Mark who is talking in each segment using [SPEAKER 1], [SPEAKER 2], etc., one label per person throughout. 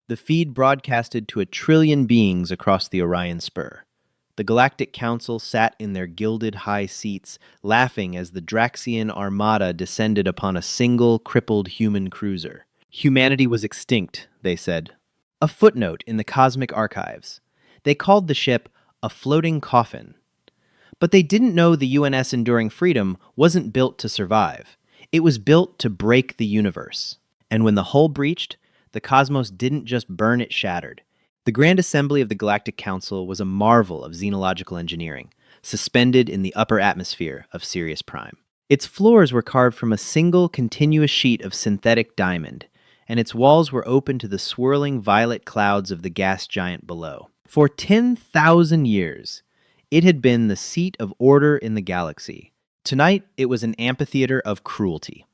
[SPEAKER 1] The feed broadcasted to 1 trillion beings across the Orion Spur. The Galactic Council sat in their gilded high seats, laughing as the Draxian Armada descended upon a single, crippled human cruiser. Humanity was extinct, they said. A footnote in the cosmic archives. They called the ship a floating coffin. But they didn't know the UNS Enduring Freedom wasn't built to survive. It was built to break the universe. And when the hull breached, the cosmos didn't just burn, it shattered. The Grand Assembly of the Galactic Council was a marvel of xenological engineering, suspended in the upper atmosphere of Sirius Prime. Its floors were carved from a single continuous sheet of synthetic diamond, and its walls were open to the swirling violet clouds of the gas giant below. For 10,000 years, it had been the seat of order in the galaxy. Tonight, it was an amphitheater of cruelty.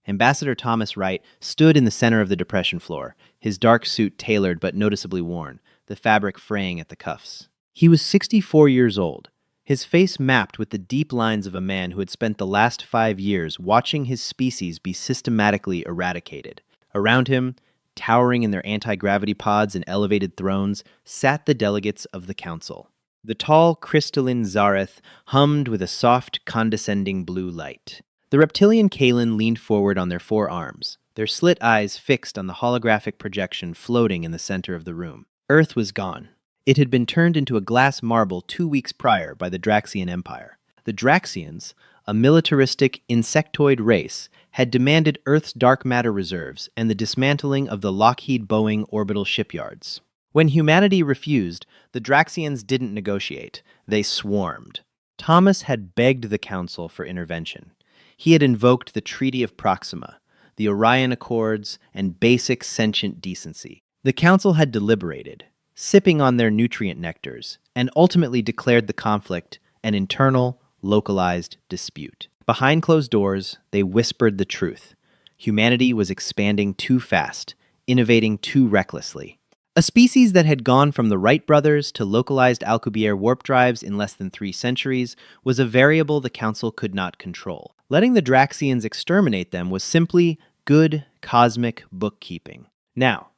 [SPEAKER 1] Ambassador Thomas Wright stood in the center of the depression floor, his dark suit tailored but noticeably worn, the fabric fraying at the cuffs. He was 64 years old, his face mapped with the deep lines of a man who had spent the last 5 years watching his species be systematically eradicated. Around him, towering in their anti-gravity pods and elevated thrones, sat the delegates of the council. The tall, crystalline Zareth hummed with a soft, condescending blue light. The reptilian Kalen leaned forward on their forearms, their slit eyes fixed on the holographic projection floating in the center of the room. Earth was gone. It had been turned into a glass marble 2 weeks prior by the Draxian Empire. The Draxians, a militaristic insectoid race, had demanded Earth's dark matter reserves and the dismantling of the Lockheed Boeing orbital shipyards. When humanity refused, the Draxians didn't negotiate. They swarmed. Thomas had begged the Council for intervention. He had invoked the Treaty of Proxima, the Orion Accords, and basic sentient decency. The Council had deliberated, sipping on their nutrient nectars, and ultimately declared the conflict an internal, localized dispute. Behind closed doors, they whispered the truth. Humanity was expanding too fast, innovating too recklessly. A species that had gone from the Wright brothers to localized Alcubierre warp drives in less than 3 centuries was a variable the Council could not control. Letting the Draxians exterminate them was simply good cosmic bookkeeping. Now,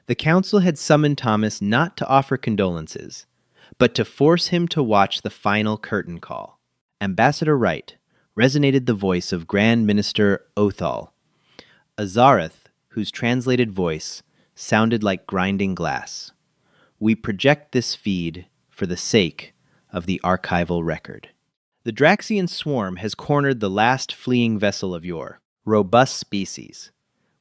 [SPEAKER 1] the Council had summoned Thomas not to offer condolences, but to force him to watch the final curtain call. Ambassador Wright resonated the voice of Grand Minister Othal, a Zareth whose translated voice sounded like grinding glass. We project this feed for the sake of the archival record. The Draxian swarm has cornered the last fleeing vessel of your robust species.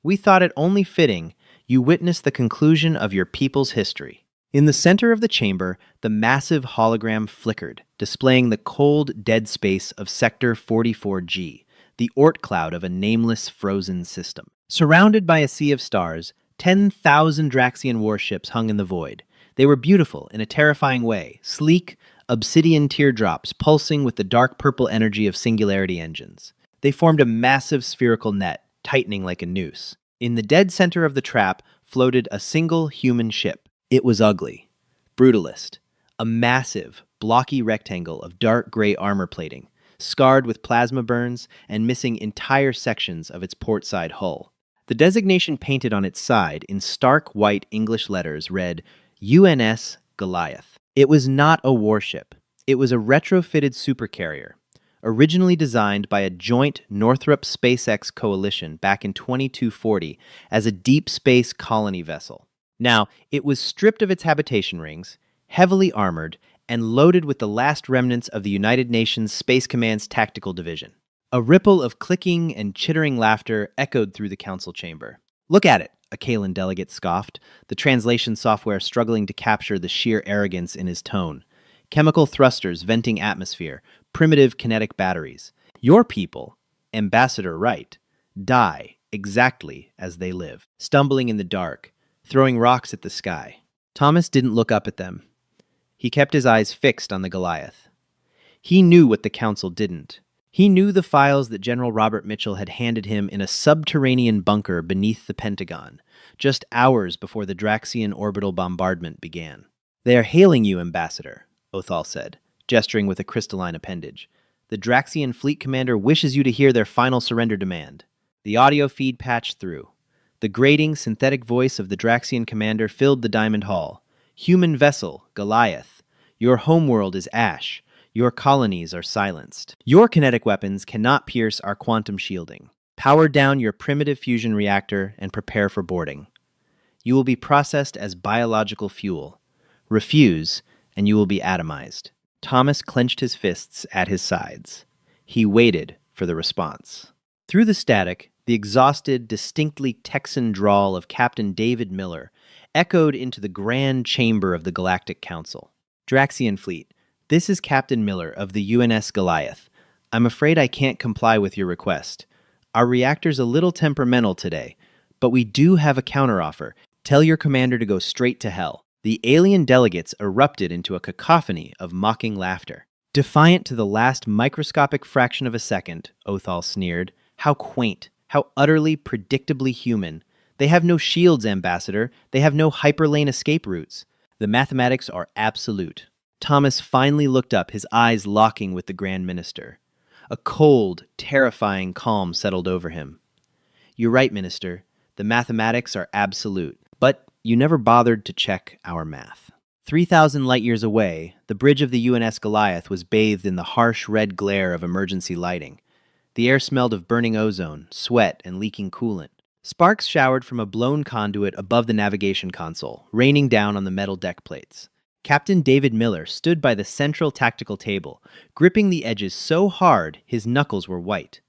[SPEAKER 1] We thought it only fitting you witness the conclusion of your people's history. In the center of the chamber, the massive hologram flickered, displaying the cold, dead space of Sector 44G, the Oort cloud of a nameless frozen system. Surrounded by a sea of stars, 10,000 Draxian warships hung in the void. They were beautiful in a terrifying way, sleek, obsidian teardrops pulsing with the dark purple energy of singularity engines. They formed a massive spherical net, tightening like a noose. In the dead center of the trap floated a single human ship. It was ugly, brutalist, a massive, blocky rectangle of dark gray armor plating, scarred with plasma burns and missing entire sections of its portside hull. The designation painted on its side in stark white English letters read UNS Goliath. It was not a warship. It was a retrofitted supercarrier, originally designed by a joint Northrop-SpaceX coalition back in 2240 as a deep space colony vessel. Now, it was stripped of its habitation rings, heavily armored, and loaded with the last remnants of the United Nations Space Command's tactical division. A ripple of clicking and chittering laughter echoed through the council chamber. "Look at it," a Kalen delegate scoffed, the translation software struggling to capture the sheer arrogance in his tone. Chemical thrusters venting atmosphere, primitive kinetic batteries. Your people, Ambassador Wright, die exactly as they live, stumbling in the dark, throwing rocks at the sky. Thomas didn't look up at them. He kept his eyes fixed on the Goliath. He knew what the council didn't. He knew the files that General Robert Mitchell had handed him in a subterranean bunker beneath the Pentagon, just hours before the Draxian orbital bombardment began. "They are hailing you, Ambassador," Othal said, gesturing with a crystalline appendage. "The Draxian fleet commander wishes you to hear their final surrender demand." The audio feed patched through. The grating, synthetic voice of the Draxian commander filled the Diamond Hall. Human vessel, Goliath. Your homeworld is ash. Your colonies are silenced. Your kinetic weapons cannot pierce our quantum shielding. Power down your primitive fusion reactor and prepare for boarding. You will be processed as biological fuel. Refuse, and you will be atomized. Thomas clenched his fists at his sides. He waited for the response. Through the static, the exhausted, distinctly Texan drawl of Captain David Miller echoed into the grand chamber of the Galactic Council. Draxian Fleet, this is Captain Miller of the UNS Goliath. I'm afraid I can't comply with your request. Our reactor's a little temperamental today, but we do have a counteroffer. Tell your commander to go straight to hell. The alien delegates erupted into a cacophony of mocking laughter. Defiant to the last microscopic fraction of a second, Othal sneered. How quaint, how utterly, predictably human. They have no shields, Ambassador. They have no hyperlane escape routes. The mathematics are absolute. Thomas finally looked up, his eyes locking with the Grand Minister. A cold, terrifying calm settled over him. You're right, Minister. The mathematics are absolute. But you never bothered to check our math. 3,000 light-years away, the bridge of the UNS Goliath was bathed in the harsh red glare of emergency lighting. The air smelled of burning ozone, sweat, and leaking coolant. Sparks showered from a blown conduit above the navigation console, raining down on the metal deck plates. Captain David Miller stood by the central tactical table, gripping the edges so hard his knuckles were white.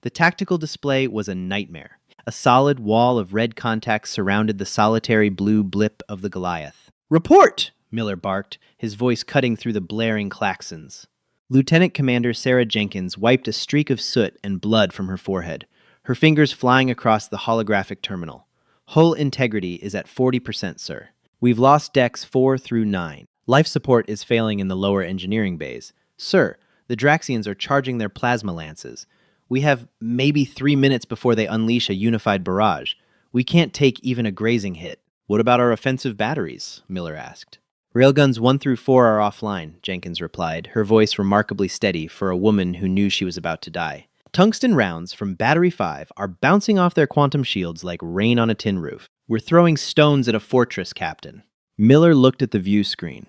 [SPEAKER 1] The tactical display was a nightmare. A solid wall of red contacts surrounded the solitary blue blip of the Goliath. "Report!" Miller barked, his voice cutting through the blaring klaxons. Lieutenant Commander Sarah Jenkins wiped a streak of soot and blood from her forehead, her fingers flying across the holographic terminal. "Hull integrity is at 40%, sir. We've lost decks 4 through 9. Life support is failing in the lower engineering bays. Sir, the Draxians are charging their plasma lances. We have maybe 3 minutes before they unleash a unified barrage. We can't take even a grazing hit." "What about our offensive batteries?" Miller asked. "Railguns 1 through 4 are offline," Jenkins replied, her voice remarkably steady for a woman who knew she was about to die. "Tungsten rounds from Battery 5 are bouncing off their quantum shields like rain on a tin roof. We're throwing stones at a fortress, Captain." Miller looked at the view screen.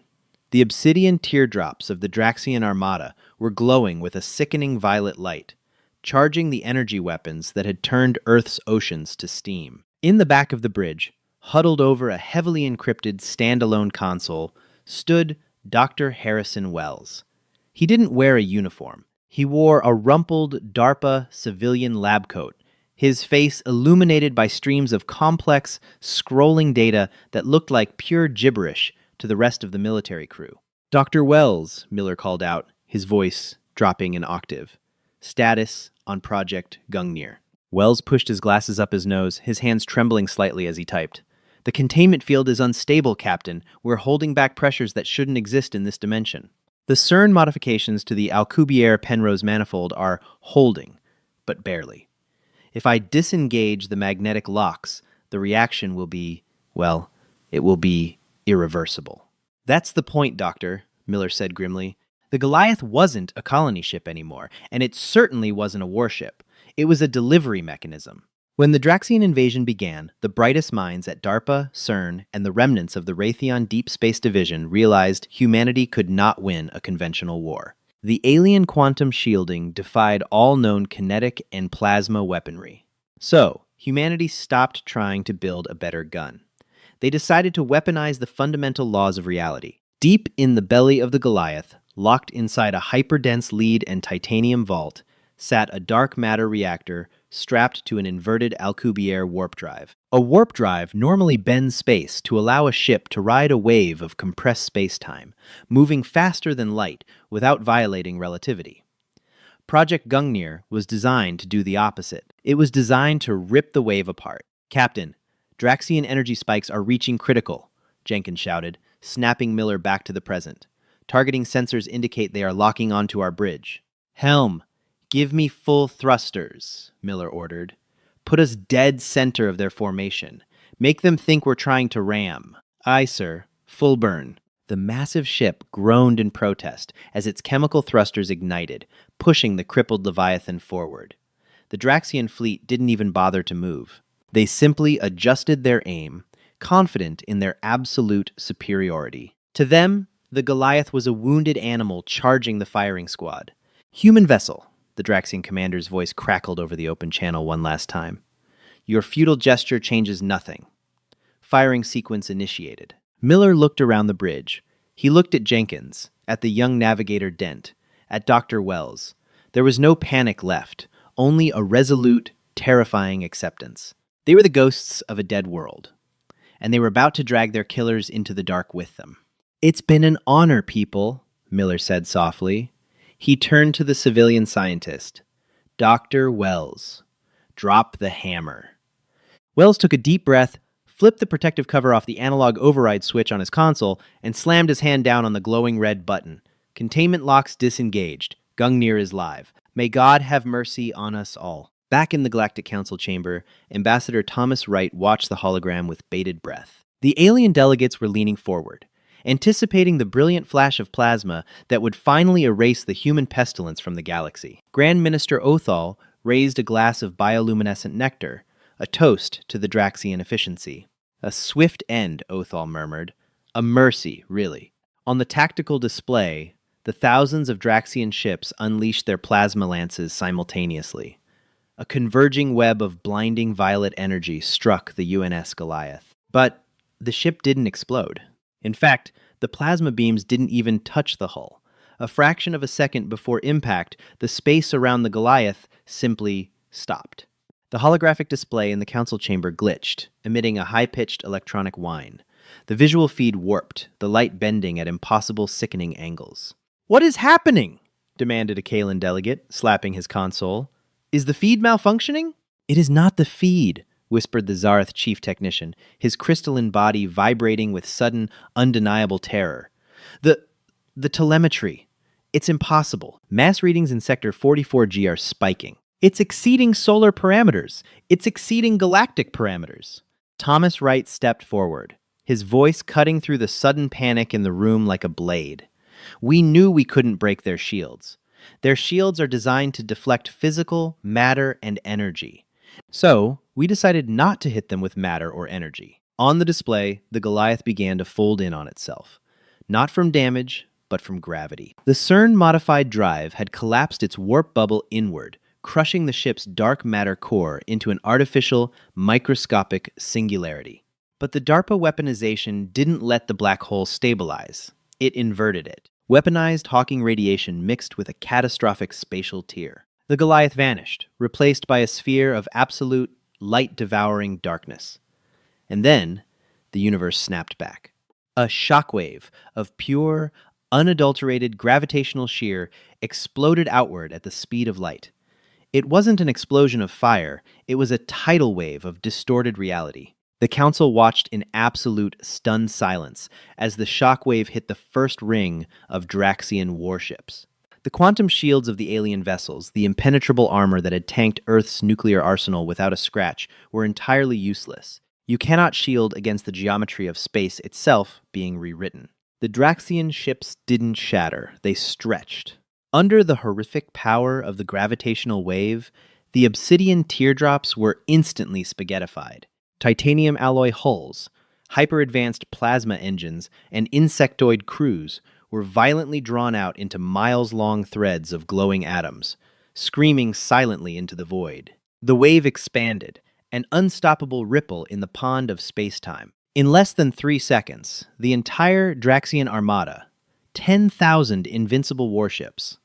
[SPEAKER 1] The obsidian teardrops of the Draxian Armada were glowing with a sickening violet light, charging the energy weapons that had turned Earth's oceans to steam. In the back of the bridge, huddled over a heavily encrypted standalone console, stood Dr. Harrison Wells. He didn't wear a uniform. He wore a rumpled DARPA civilian lab coat, his face illuminated by streams of complex, scrolling data that looked like pure gibberish to the rest of the military crew. "Dr. Wells," Miller called out, his voice dropping an octave. "Status on Project Gungnir." Wells pushed his glasses up his nose, his hands trembling slightly as he typed. "The containment field is unstable, Captain. We're holding back pressures that shouldn't exist in this dimension. The CERN modifications to the Alcubierre-Penrose manifold are holding, but barely. If I disengage the magnetic locks, the reaction will be, well, it will be irreversible." "That's the point, Doctor," Miller said grimly. "The Goliath wasn't a colony ship anymore, and it certainly wasn't a warship. It was a delivery mechanism. When the Draxian invasion began, the brightest minds at DARPA, CERN, and the remnants of the Raytheon Deep Space Division realized humanity could not win a conventional war. The alien quantum shielding defied all known kinetic and plasma weaponry. So, humanity stopped trying to build a better gun. They decided to weaponize the fundamental laws of reality. Deep in the belly of the Goliath, locked inside a hyperdense lead and titanium vault, sat a dark matter reactor strapped to an inverted Alcubierre warp drive. A warp drive normally bends space to allow a ship to ride a wave of compressed space-time, moving faster than light without violating relativity. Project Gungnir was designed to do the opposite. It was designed to rip the wave apart. "Captain, Draxian energy spikes are reaching critical," Jenkins shouted, snapping Miller back to the present. "Targeting sensors indicate they are locking onto our bridge." "Helm, give me full thrusters," Miller ordered. "Put us dead center of their formation. Make them think we're trying to ram." "Aye, sir. Full burn." The massive ship groaned in protest as its chemical thrusters ignited, pushing the crippled Leviathan forward. The Draxian fleet didn't even bother to move. They simply adjusted their aim, confident in their absolute superiority. To them, the Goliath was a wounded animal charging the firing squad. Human vessel, the Draxian commander's voice crackled over the open channel one last time. Your futile gesture changes nothing. Firing sequence initiated. Miller looked around the bridge. He looked at Jenkins, at the young navigator Dent, at Dr. Wells. There was no panic left, only a resolute, terrifying acceptance. They were the ghosts of a dead world, and they were about to drag their killers into the dark with them. It's been an honor, people, Miller said softly. He turned to the civilian scientist. Dr. Wells, drop the hammer. Wells took a deep breath, flipped the protective cover off the analog override switch on his console, and slammed his hand down on the glowing red button. Containment locks disengaged. Gungnir is live. May God have mercy on us all. Back in the Galactic Council chamber, Ambassador Thomas Wright watched the hologram with bated breath. The alien delegates were leaning forward, anticipating the brilliant flash of plasma that would finally erase the human pestilence from the galaxy. Grand Minister Othal raised a glass of bioluminescent nectar, a toast to the Draxian efficiency. A swift end, Othal murmured. A mercy, really. On the tactical display, the thousands of Draxian ships unleashed their plasma lances simultaneously. A converging web of blinding violet energy struck the UNS Goliath. But the ship didn't explode. In fact, the plasma beams didn't even touch the hull. A fraction of a second before impact, the space around the Goliath simply stopped. The holographic display in the council chamber glitched, emitting a high-pitched electronic whine. The visual feed warped, the light bending at impossible, sickening angles. "What is happening?" demanded a Kalan delegate, slapping his console. "Is the feed malfunctioning?" "It is not the feed," whispered the Zareth chief technician, his crystalline body vibrating with sudden, undeniable terror. The telemetry. It's impossible. Mass readings in Sector 44G are spiking. It's exceeding solar parameters. It's exceeding galactic parameters." Thomas Wright stepped forward, his voice cutting through the sudden panic in the room like a blade. "We knew we couldn't break their shields. Their shields are designed to deflect physical, matter, and energy. So, we decided not to hit them with matter or energy." On the display, the Goliath began to fold in on itself. Not from damage, but from gravity. The CERN-modified drive had collapsed its warp bubble inward, crushing the ship's dark matter core into an artificial, microscopic singularity. But the DARPA weaponization didn't let the black hole stabilize. It inverted it. Weaponized Hawking radiation mixed with a catastrophic spatial tear. The Goliath vanished, replaced by a sphere of absolute, light-devouring darkness. And then, the universe snapped back. A shockwave of pure, unadulterated gravitational shear exploded outward at the speed of light. It wasn't an explosion of fire, it was a tidal wave of distorted reality. The Council watched in absolute, stunned silence as the shockwave hit the first ring of Draxian warships. The quantum shields of the alien vessels, the impenetrable armor that had tanked Earth's nuclear arsenal without a scratch, were entirely useless. You cannot shield against the geometry of space itself being rewritten. The Draxian ships didn't shatter, they stretched. Under the horrific power of the gravitational wave, the obsidian teardrops were instantly spaghettified. Titanium alloy hulls, hyper-advanced plasma engines, and insectoid crews were violently drawn out into miles-long threads of glowing atoms, screaming silently into the void. The wave expanded, an unstoppable ripple in the pond of space-time. In less than 3 seconds, the entire Draxian Armada, 10,000 invincible warships,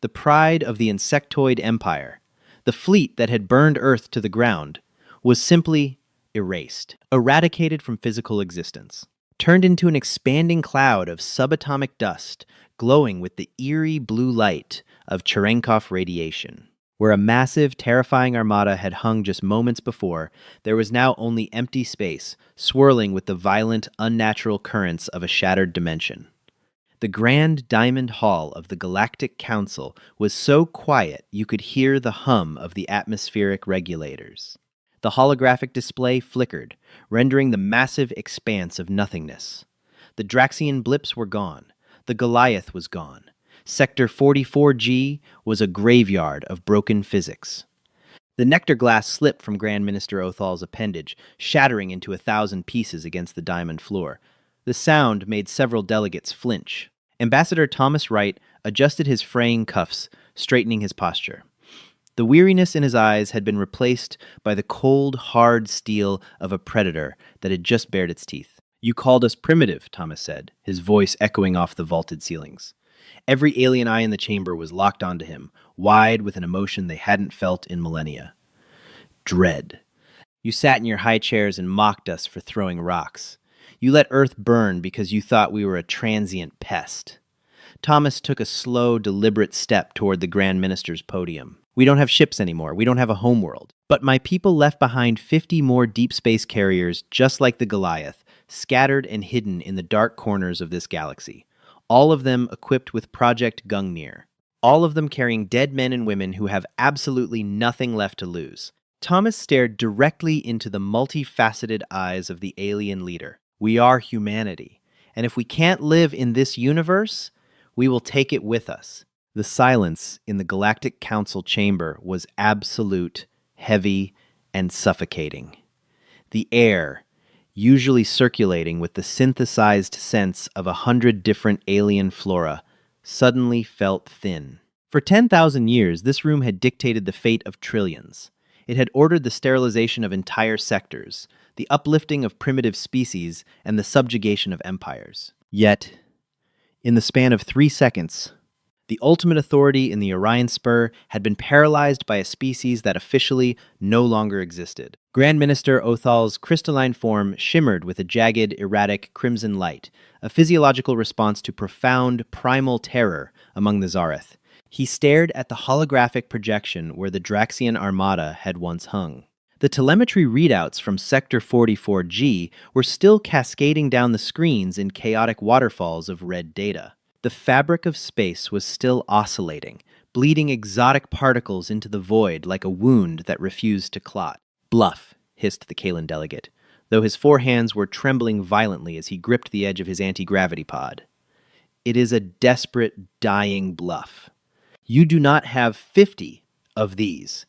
[SPEAKER 1] the pride of the insectoid empire, the fleet that had burned Earth to the ground, was simply erased, eradicated from physical existence, turned into an expanding cloud of subatomic dust glowing with the eerie blue light of Cherenkov radiation. Where a massive, terrifying armada had hung just moments before, there was now only empty space, swirling with the violent, unnatural currents of a shattered dimension. The grand diamond hall of the Galactic Council was so quiet you could hear the hum of the atmospheric regulators. The holographic display flickered, rendering the massive expanse of nothingness. The Draxian blips were gone. The Goliath was gone. Sector 44G was a graveyard of broken physics. The nectar glass slipped from Grand Minister Othal's appendage, shattering into 1,000 pieces against the diamond floor. The sound made several delegates flinch. Ambassador Thomas Wright adjusted his fraying cuffs, straightening his posture. The weariness in his eyes had been replaced by the cold, hard steel of a predator that had just bared its teeth. "You called us primitive," Thomas said, his voice echoing off the vaulted ceilings. Every alien eye in the chamber was locked onto him, wide with an emotion they hadn't felt in millennia. Dread. "You sat in your high chairs and mocked us for throwing rocks. You let Earth burn because you thought we were a transient pest." Thomas took a slow, deliberate step toward the Grand Minister's podium. "We don't have ships anymore. We don't have a homeworld. But my people left behind 50 more deep space carriers just like the Goliath, scattered and hidden in the dark corners of this galaxy. All of them equipped with Project Gungnir. All of them carrying dead men and women who have absolutely nothing left to lose." Thomas stared directly into the multifaceted eyes of the alien leader. "We are humanity, and if we can't live in this universe, we will take it with us." The silence in the Galactic Council chamber was absolute, heavy, and suffocating. The air, usually circulating with the synthesized scents of 100 different alien flora, suddenly felt thin. For 10,000 years, this room had dictated the fate of trillions. It had ordered the sterilization of entire sectors, the uplifting of primitive species, and the subjugation of empires. Yet, in the span of 3 seconds, the ultimate authority in the Orion Spur had been paralyzed by a species that officially no longer existed. Grand Minister Othal's crystalline form shimmered with a jagged, erratic crimson light, a physiological response to profound, primal terror among the Zareth. He stared at the holographic projection where the Draxian Armada had once hung. The telemetry readouts from Sector 44G were still cascading down the screens in chaotic waterfalls of red data. The fabric of space was still oscillating, bleeding exotic particles into the void like a wound that refused to clot. "Bluff," hissed the Kalan delegate, though his 4 hands were trembling violently as he gripped the edge of his anti-gravity pod. "It is a desperate, dying bluff. You do not have 50 of these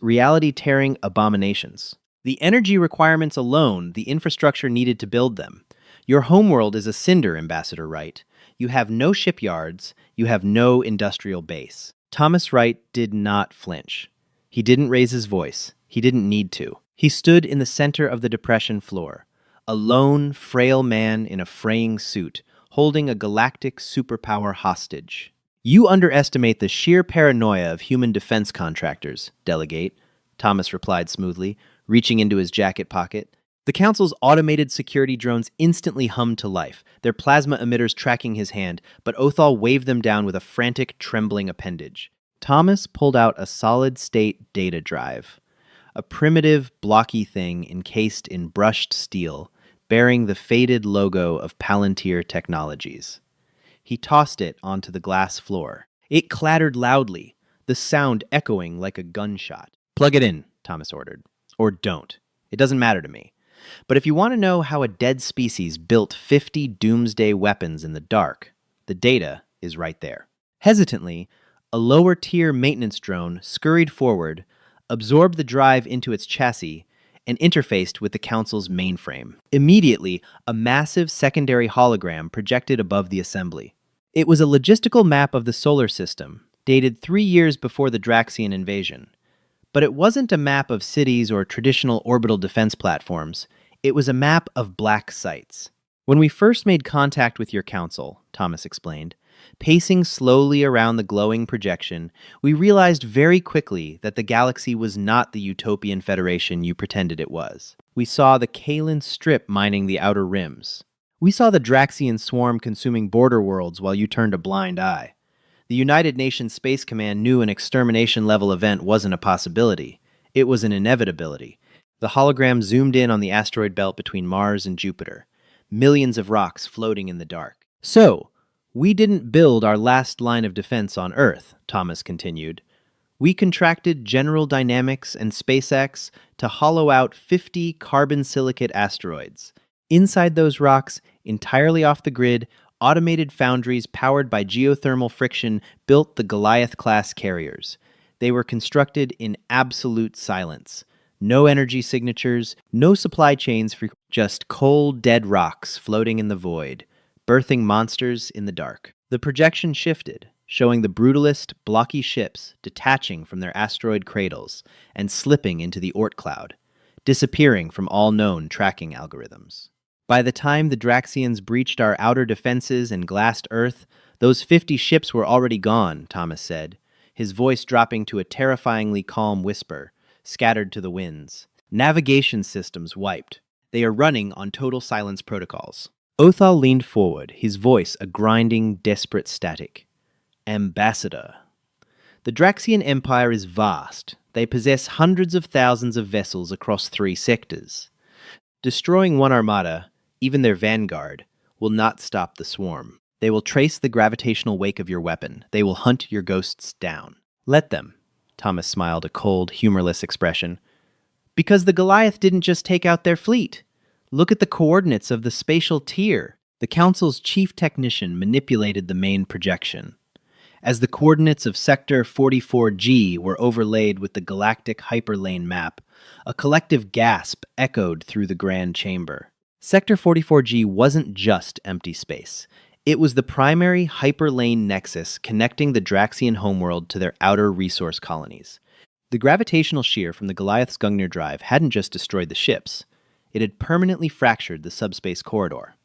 [SPEAKER 1] reality-tearing abominations. The energy requirements alone, the infrastructure needed to build them. Your homeworld is a cinder, Ambassador Wright. You have no shipyards, you have no industrial base." Thomas Wright did not flinch. He didn't raise his voice. He didn't need to. He stood in the center of the depression floor, a lone, frail man in a fraying suit, holding a galactic superpower hostage. "You underestimate the sheer paranoia of human defense contractors, Delegate," Thomas replied smoothly, reaching into his jacket pocket. The Council's automated security drones instantly hummed to life, their plasma emitters tracking his hand, but Othal waved them down with a frantic, trembling appendage. Thomas pulled out a solid-state data drive, a primitive, blocky thing encased in brushed steel, bearing the faded logo of Palantir Technologies. He tossed it onto the glass floor. It clattered loudly, the sound echoing like a gunshot. "Plug it in," Thomas ordered. "Or don't. It doesn't matter to me. But if you want to know how a dead species built 50 doomsday weapons in the dark, the data is right there." Hesitantly, a lower-tier maintenance drone scurried forward, absorbed the drive into its chassis, and interfaced with the Council's mainframe. Immediately, a massive secondary hologram projected above the assembly. It was a logistical map of the solar system, dated 3 years before the Draxian invasion. But it wasn't a map of cities or traditional orbital defense platforms. It was a map of black sites. "When we first made contact with your council," Thomas explained, "pacing slowly around the glowing projection, we realized very quickly that the galaxy was not the utopian federation you pretended it was. We saw the Kalan strip mining the outer rims. We saw the Draxian swarm consuming border worlds while you turned a blind eye. The United Nations Space Command knew an extermination-level event wasn't a possibility. It was an inevitability." The hologram zoomed in on the asteroid belt between Mars and Jupiter, millions of rocks floating in the dark. "So, we didn't build our last line of defense on Earth," Thomas continued. "We contracted General Dynamics and SpaceX to hollow out 50 carbon silicate asteroids. Inside those rocks, entirely off the grid, automated foundries powered by geothermal friction built the Goliath-class carriers. They were constructed in absolute silence. No energy signatures, no supply chains for just cold, dead rocks floating in the void, birthing monsters in the dark. The projection shifted, showing the brutalist, blocky ships detaching from their asteroid cradles and slipping into the Oort cloud, disappearing from all known tracking algorithms. By the time the Draxians breached our outer defenses and glassed Earth, those 50 ships were already gone, Thomas said, his voice dropping to a terrifyingly calm whisper, scattered to the winds. Navigation systems wiped. They are running on total silence protocols. Othal leaned forward, his voice a grinding, desperate static. Ambassador. The Draxian Empire is vast. They possess hundreds of thousands of vessels across 3 sectors. Destroying one armada, even their vanguard, will not stop the swarm. They will trace the gravitational wake of your weapon. They will hunt your ghosts down. Let them. Thomas smiled, a cold, humorless expression. Because the Goliath didn't just take out their fleet. Look at the coordinates of the spatial tier. The Council's chief technician manipulated the main projection. As the coordinates of Sector 44G were overlaid with the Galactic hyperlane map, a collective gasp echoed through the grand chamber. Sector 44G wasn't just empty space. It was the primary hyperlane nexus connecting the Draxian homeworld to their outer resource colonies. The gravitational shear from the Goliath's Gungnir drive hadn't just destroyed the ships. It had permanently fractured the subspace corridor.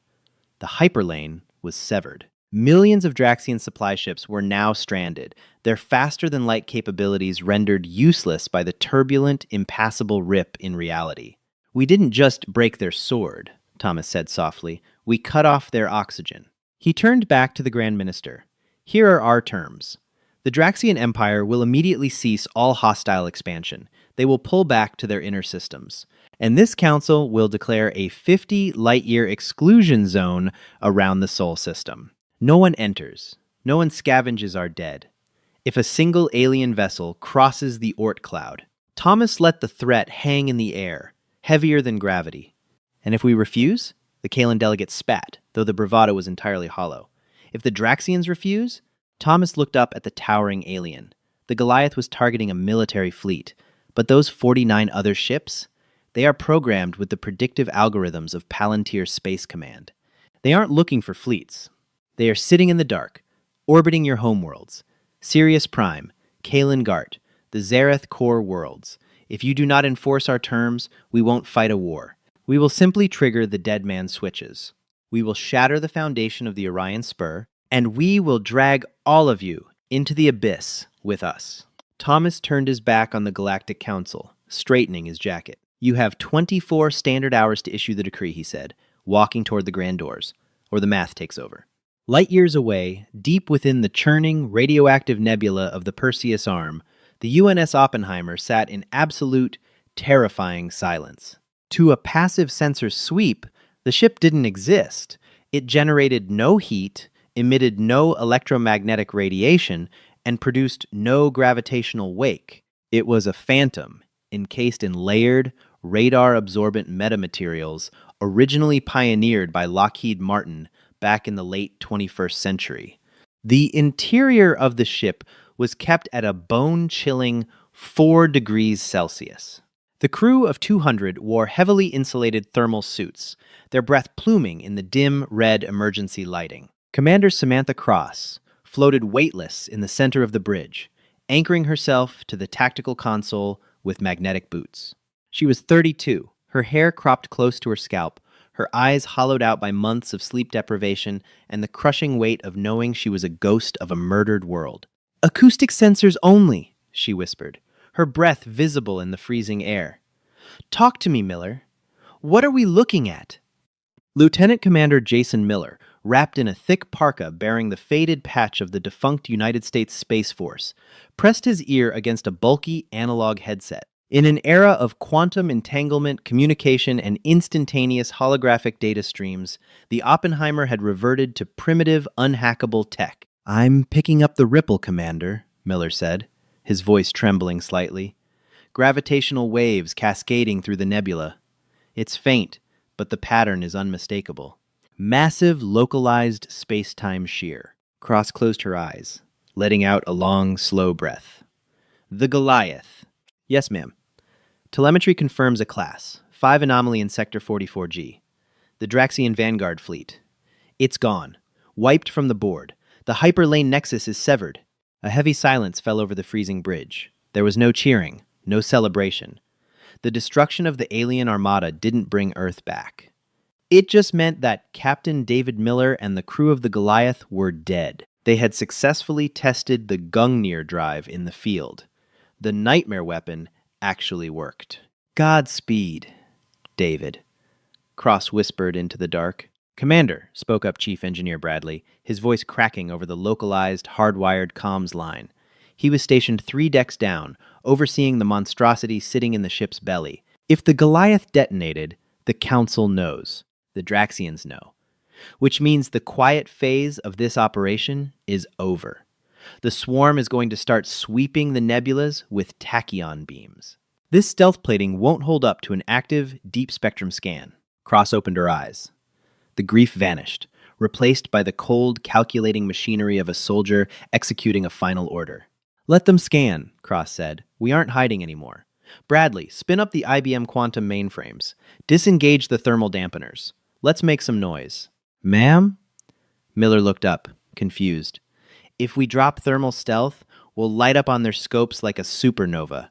[SPEAKER 1] The hyperlane was severed. Millions of Draxian supply ships were now stranded, their faster-than-light capabilities rendered useless by the turbulent, impassable rip in reality. We didn't just break their sword, Thomas said softly. We cut off their oxygen. He turned back to the Grand Minister. Here are our terms. The Draxian Empire will immediately cease all hostile expansion. They will pull back to their inner systems. And this council will declare a 50 light-year exclusion zone around the Sol system. No one enters. No one scavenges our dead. If a single alien vessel crosses the Oort cloud, Thomas let the threat hang in the air, heavier than gravity. And if we refuse, the Kalan delegate spat, though the bravado was entirely hollow. If the Draxians refuse, Thomas looked up at the towering alien. The Goliath was targeting a military fleet, but those 49 other ships, they are programmed with the predictive algorithms of Palantir Space Command. They aren't looking for fleets. They are sitting in the dark, orbiting your homeworlds. Sirius Prime, Kalan Gart, the Zareth core worlds. If you do not enforce our terms, we won't fight a war. We will simply trigger the dead man switches. We will shatter the foundation of the Orion Spur, and we will drag all of you into the abyss with us. Thomas turned his back on the Galactic Council, straightening his jacket. You have 24 standard hours to issue the decree, he said, walking toward the grand doors, or the math takes over. Light years away, deep within the churning, radioactive nebula of the Perseus Arm, the UNS Oppenheimer sat in absolute, terrifying silence. To a passive sensor sweep, the ship didn't exist. It generated no heat, emitted no electromagnetic radiation, and produced no gravitational wake. It was a phantom, encased in layered, radar-absorbent metamaterials originally pioneered by Lockheed Martin back in the late 21st century. The interior of the ship was kept at a bone-chilling 4 degrees Celsius. The crew of 200 wore heavily insulated thermal suits, their breath pluming in the dim, red emergency lighting. Commander Samantha Cross floated weightless in the center of the bridge, anchoring herself to the tactical console with magnetic boots. She was 32, her hair cropped close to her scalp, her eyes hollowed out by months of sleep deprivation and the crushing weight of knowing she was a ghost of a murdered world. "Acoustic sensors only," she whispered, her breath visible in the freezing air. "Talk to me, Miller. What are we looking at?" Lieutenant Commander Jason Miller, wrapped in a thick parka bearing the faded patch of the defunct United States Space Force, pressed his ear against a bulky analog headset. In an era of quantum entanglement, communication, and instantaneous holographic data streams, the Oppenheimer had reverted to primitive, unhackable tech. "I'm picking up the ripple, Commander," Miller said, his voice trembling slightly. "Gravitational waves cascading through the nebula. It's faint, but the pattern is unmistakable. Massive, localized space-time shear." Cross closed her eyes, letting out a long, slow breath. The Goliath. Yes, ma'am. Telemetry confirms a class. 5 anomaly in Sector 44G. The Draxian Vanguard fleet. It's gone. Wiped from the board. The hyperlane nexus is severed. A heavy silence fell over the freezing bridge. There was no cheering, no celebration. The destruction of the alien armada didn't bring Earth back. It just meant that Captain David Miller and the crew of the Goliath were dead. They had successfully tested the Gungnir drive in the field. The nightmare weapon actually worked. Godspeed, David, Cross whispered into the dark. Commander, spoke up Chief Engineer Bradley, his voice cracking over the localized, hardwired comms line. He was stationed 3 decks down, overseeing the monstrosity sitting in the ship's belly. If the Goliath detonated, the Council knows. The Draxians know. Which means the quiet phase of this operation is over. The swarm is going to start sweeping the nebulas with tachyon beams. This stealth plating won't hold up to an active, deep-spectrum scan. Cross opened her eyes. The grief vanished, replaced by the cold, calculating machinery of a soldier executing a final order. Let them scan, Cross said. We aren't hiding anymore. Bradley, spin up the IBM Quantum mainframes. Disengage the thermal dampeners. Let's make some noise. Ma'am? Miller looked up, confused. If we drop thermal stealth, we'll light up on their scopes like a supernova.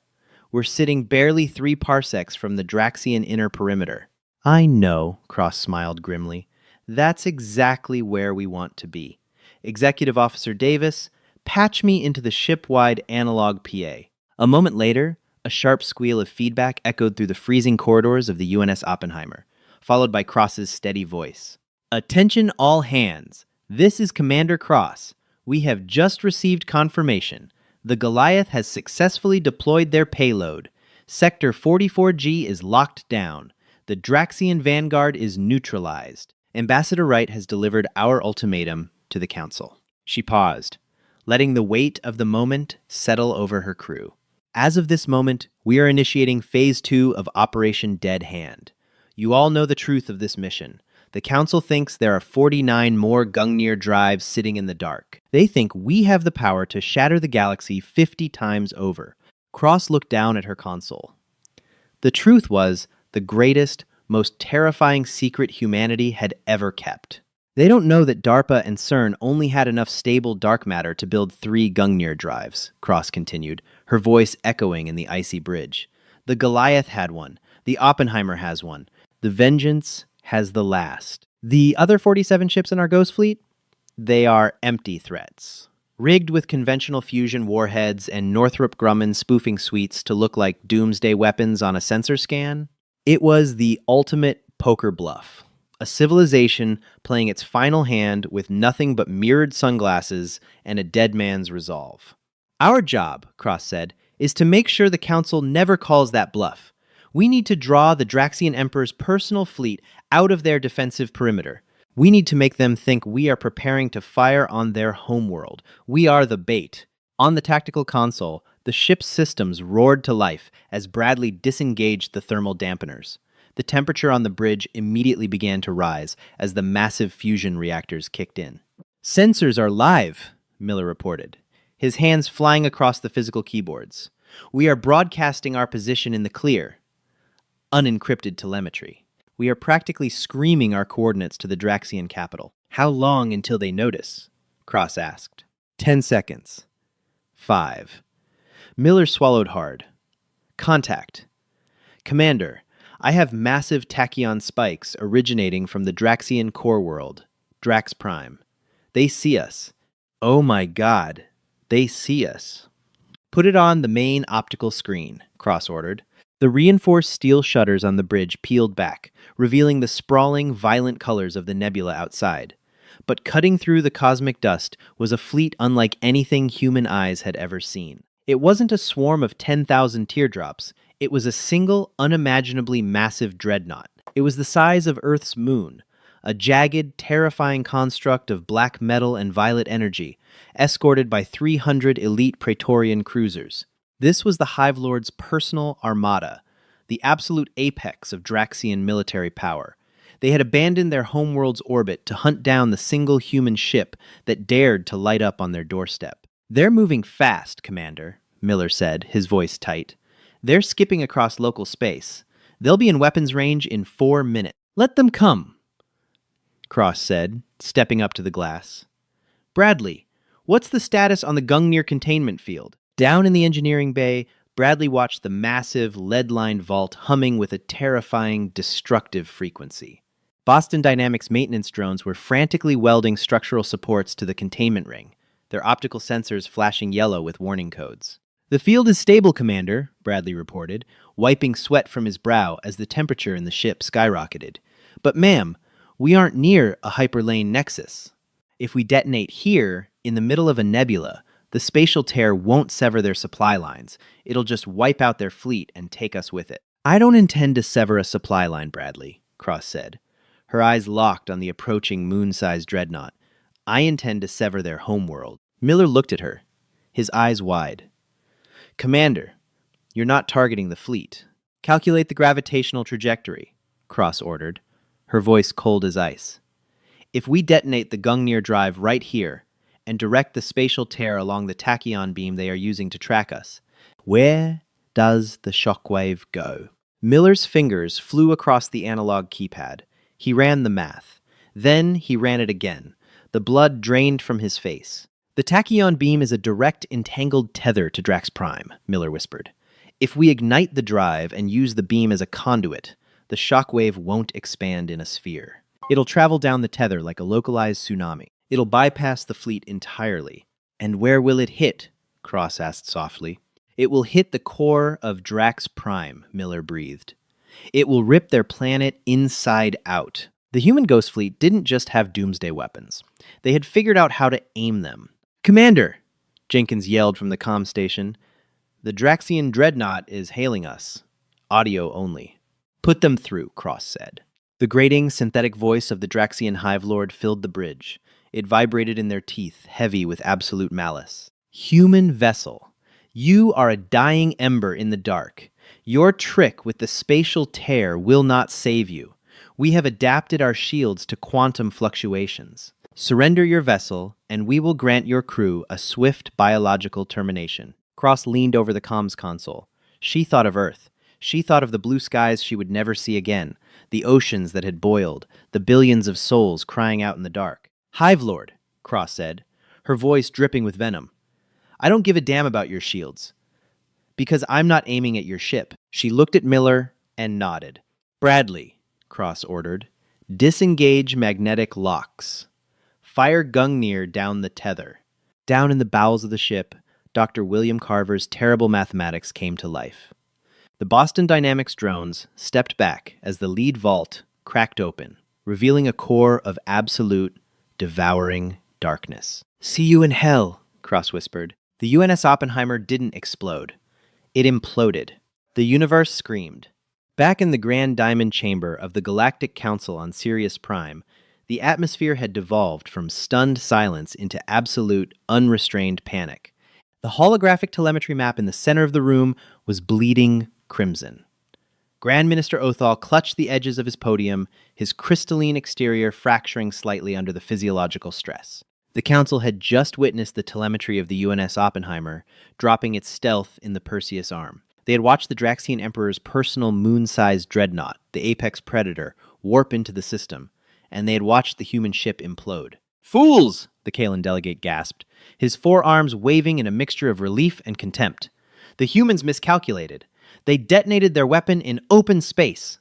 [SPEAKER 1] We're sitting barely 3 parsecs from the Draxian inner perimeter. I know, Cross smiled grimly. That's exactly where we want to be. Executive Officer Davis, patch me into the ship-wide analog PA. A moment later, a sharp squeal of feedback echoed through the freezing corridors of the UNS Oppenheimer, followed by Cross's steady voice. Attention all hands. This is Commander Cross. We have just received confirmation. The Goliath has successfully deployed their payload. Sector 44G is locked down. The Draxian Vanguard is neutralized. Ambassador Wright has delivered our ultimatum to the Council. She paused, letting the weight of the moment settle over her crew. As of this moment, we are initiating Phase 2 of Operation Dead Hand. You all know the truth of this mission. The Council thinks there are 49 more Gungnir drives sitting in the dark. They think we have the power to shatter the galaxy 50 times over. Cross looked down at her console. The truth was the greatest, most terrifying secret humanity had ever kept. They don't know that DARPA and CERN only had enough stable dark matter to build 3 Gungnir drives, Cross continued, her voice echoing in the icy bridge. The Goliath had one. The Oppenheimer has one. The Vengeance has the last. The other 47 ships in our Ghost Fleet? They are empty threats. Rigged with conventional fusion warheads and Northrop Grumman spoofing suites to look like doomsday weapons on a sensor scan, it was the ultimate poker bluff. A civilization playing its final hand with nothing but mirrored sunglasses and a dead man's resolve. Our job, Cross said, is to make sure the Council never calls that bluff. We need to draw the Draxian Emperor's personal fleet out of their defensive perimeter. We need to make them think we are preparing to fire on their homeworld. We are the bait. On the tactical console, the ship's systems roared to life as Bradley disengaged the thermal dampeners. The temperature on the bridge immediately began to rise as the massive fusion reactors kicked in. Sensors are live, Miller reported, his hands flying across the physical keyboards. We are broadcasting our position in the clear. Unencrypted telemetry. We are practically screaming our coordinates to the Draxian capital. How long until they notice? Cross asked. 10 seconds. 5. Miller swallowed hard. Contact. Commander, I have massive tachyon spikes originating from the Draxian core world, Drax Prime. They see us. Oh my god, they see us. Put it on the main optical screen, Cross ordered. The reinforced steel shutters on the bridge peeled back, revealing the sprawling, violent colors of the nebula outside. But cutting through the cosmic dust was a fleet unlike anything human eyes had ever seen. It wasn't a swarm of 10,000 teardrops. It was a single, unimaginably massive dreadnought. It was the size of Earth's moon, a jagged, terrifying construct of black metal and violet energy, escorted by 300 elite Praetorian cruisers. This was the Hive Lord's personal armada, the absolute apex of Draxian military power. They had abandoned their homeworld's orbit to hunt down the single human ship that dared to light up on their doorstep. They're moving fast, Commander, Miller said, his voice tight. They're skipping across local space. They'll be in weapons range in 4 minutes. Let them come, Cross said, stepping up to the glass. Bradley, what's the status on the Gungnir containment field? Down in the engineering bay, Bradley watched the massive, lead-lined vault humming with a terrifying, destructive frequency. Boston Dynamics maintenance drones were frantically welding structural supports to the containment ring, their optical sensors flashing yellow with warning codes. The field is stable, Commander, Bradley reported, wiping sweat from his brow as the temperature in the ship skyrocketed. But ma'am, we aren't near a hyperlane nexus. If we detonate here, in the middle of a nebula, the spatial tear won't sever their supply lines. It'll just wipe out their fleet and take us with it. I don't intend to sever a supply line, Bradley, Cross said. Her eyes locked on the approaching moon-sized dreadnought. I intend to sever their homeworld. Miller looked at her, his eyes wide. Commander, you're not targeting the fleet. Calculate the gravitational trajectory, Cross ordered, her voice cold as ice. If we detonate the Gungnir drive right here and direct the spatial tear along the tachyon beam they are using to track us, where does the shockwave go? Miller's fingers flew across the analog keypad. He ran the math. Then he ran it again. The blood drained from his face. The tachyon beam is a direct entangled tether to Drax Prime, Miller whispered. If we ignite the drive and use the beam as a conduit, the shockwave won't expand in a sphere. It'll travel down the tether like a localized tsunami. It'll bypass the fleet entirely. And where will it hit? Cross asked softly. It will hit the core of Drax Prime, Miller breathed. It will rip their planet inside out. The human Ghost Fleet didn't just have doomsday weapons. They had figured out how to aim them. Commander, Jenkins yelled from the comm station. The Draxian dreadnought is hailing us. Audio only. Put them through, Cross said. The grating, synthetic voice of the Draxian Hive Lord filled the bridge. It vibrated in their teeth, heavy with absolute malice. Human vessel, you are a dying ember in the dark. Your trick with the spatial tear will not save you. We have adapted our shields to quantum fluctuations. Surrender your vessel, and we will grant your crew a swift biological termination. Cross leaned over the comms console. She thought of Earth. She thought of the blue skies she would never see again, the oceans that had boiled, the billions of souls crying out in the dark. Hive Lord, Cross said, her voice dripping with venom. I don't give a damn about your shields. Because I'm not aiming at your ship. She looked at Miller and nodded. Bradley, Cross ordered, disengage magnetic locks. Fire Gungnir down the tether. Down in the bowels of the ship, Dr. William Carver's terrible mathematics came to life. The Boston Dynamics drones stepped back as the lead vault cracked open, revealing a core of absolute, devouring darkness. See you in hell, Cross whispered. The UNS Oppenheimer didn't explode. It imploded. The universe screamed. Back in the Grand Diamond Chamber of the Galactic Council on Sirius Prime, the atmosphere had devolved from stunned silence into absolute, unrestrained panic. The holographic telemetry map in the center of the room was bleeding crimson. Grand Minister Othal clutched the edges of his podium, his crystalline exterior fracturing slightly under the physiological stress. The Council had just witnessed the telemetry of the UNS Oppenheimer, dropping its stealth in the Perseus arm. They had watched the Draxian Emperor's personal moon-sized dreadnought, the Apex Predator, warp into the system, and they had watched the human ship implode. Fools! The Kalan delegate gasped, his forearms waving in a mixture of relief and contempt. The humans miscalculated. They detonated their weapon in open space.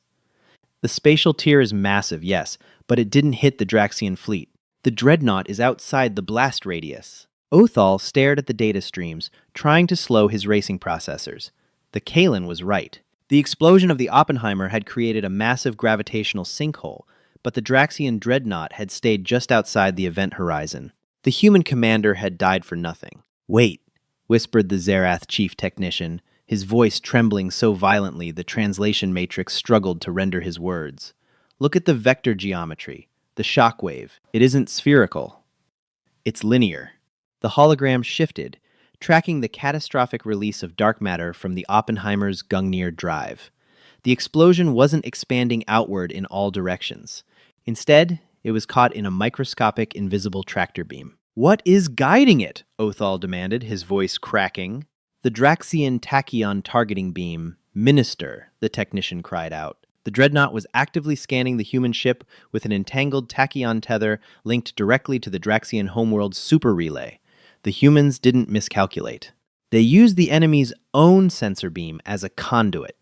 [SPEAKER 1] The spatial tear is massive, yes, but it didn't hit the Draxian fleet. The dreadnought is outside the blast radius. Othal stared at the data streams, trying to slow his racing processors. The Kalan was right. The explosion of the Oppenheimer had created a massive gravitational sinkhole, but the Draxian dreadnought had stayed just outside the event horizon. The human commander had died for nothing. Wait, whispered the Zerath chief technician, his voice trembling so violently the translation matrix struggled to render his words. Look at the vector geometry, the shockwave. It isn't spherical. It's linear. The hologram shifted, tracking the catastrophic release of dark matter from the Oppenheimer's Gungnir drive. The explosion wasn't expanding outward in all directions. Instead, it was caught in a microscopic invisible tractor beam. What is guiding it? Othal demanded, his voice cracking. The Draxian tachyon targeting beam. Minister, the technician cried out. The dreadnought was actively scanning the human ship with an entangled tachyon tether linked directly to the Draxian homeworld's super relay. The humans didn't miscalculate. They used the enemy's own sensor beam as a conduit.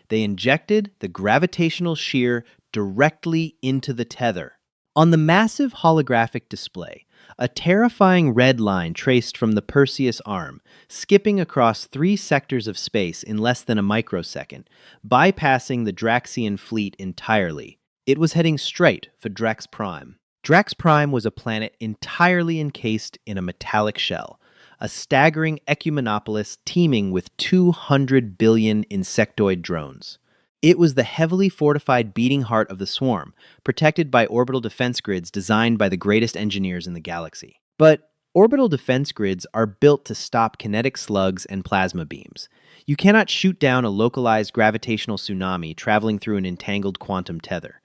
[SPEAKER 1] They injected the gravitational shear directly into the tether. On the massive holographic display, a terrifying red line traced from the Perseus arm, skipping across 3 sectors of space in less than a microsecond, bypassing the Draxian fleet entirely. It was heading straight for Drax Prime. Drax Prime was a planet entirely encased in a metallic shell, a staggering ecumenopolis teeming with 200 billion insectoid drones. It was the heavily fortified beating heart of the swarm, protected by orbital defense grids designed by the greatest engineers in the galaxy. But orbital defense grids are built to stop kinetic slugs and plasma beams. You cannot shoot down a localized gravitational tsunami traveling through an entangled quantum tether.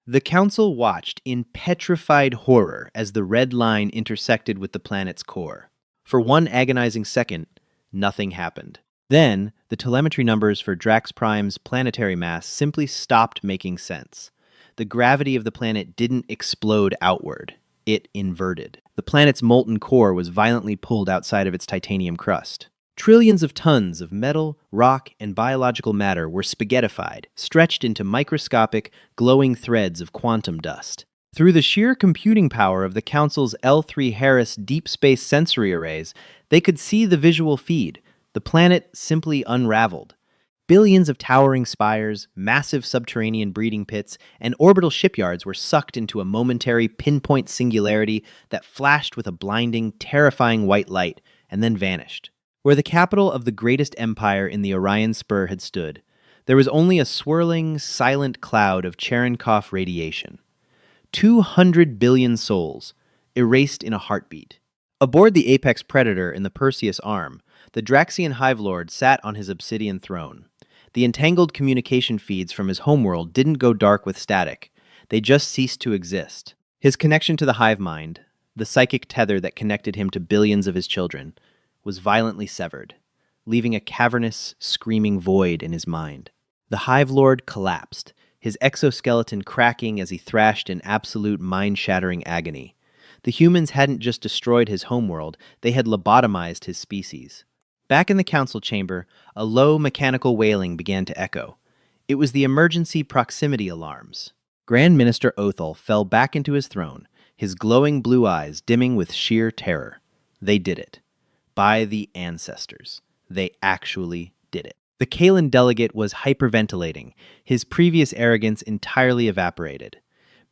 [SPEAKER 1] The Council watched in petrified horror as the red line intersected with the planet's core. For one agonizing second, nothing happened. Then, the telemetry numbers for Drax Prime's planetary mass simply stopped making sense. The gravity of the planet didn't explode outward. It inverted. The planet's molten core was violently pulled outside of its titanium crust. Trillions of tons of metal, rock, and biological matter were spaghettified, stretched into microscopic, glowing threads of quantum dust. Through the sheer computing power of the Council's L3 Harris deep space sensory arrays, they could see the visual feed. The planet simply unraveled. Billions of towering spires, massive subterranean breeding pits, and orbital shipyards were sucked into a momentary pinpoint singularity that flashed with a blinding, terrifying white light, and then vanished. Where the capital of the greatest empire in the Orion Spur had stood, there was only a swirling, silent cloud of Cherenkov radiation. 200 billion souls, erased in a heartbeat. Aboard the Apex Predator in the Perseus arm, the Draxian Hive Lord sat on his obsidian throne. The entangled communication feeds from his homeworld didn't go dark with static. They just ceased to exist. His connection to the hive mind, the psychic tether that connected him to billions of his children, was violently severed, leaving a cavernous, screaming void in his mind. The Hive Lord collapsed, his exoskeleton cracking as he thrashed in absolute mind-shattering agony. The humans hadn't just destroyed his homeworld, they had lobotomized his species. Back in the council chamber, a low mechanical wailing began to echo. It was the emergency proximity alarms. Grand Minister Othel fell back into his throne, his glowing blue eyes dimming with sheer terror. They did it. By the ancestors. They actually did it. The Kalan delegate was hyperventilating, his previous arrogance entirely evaporated.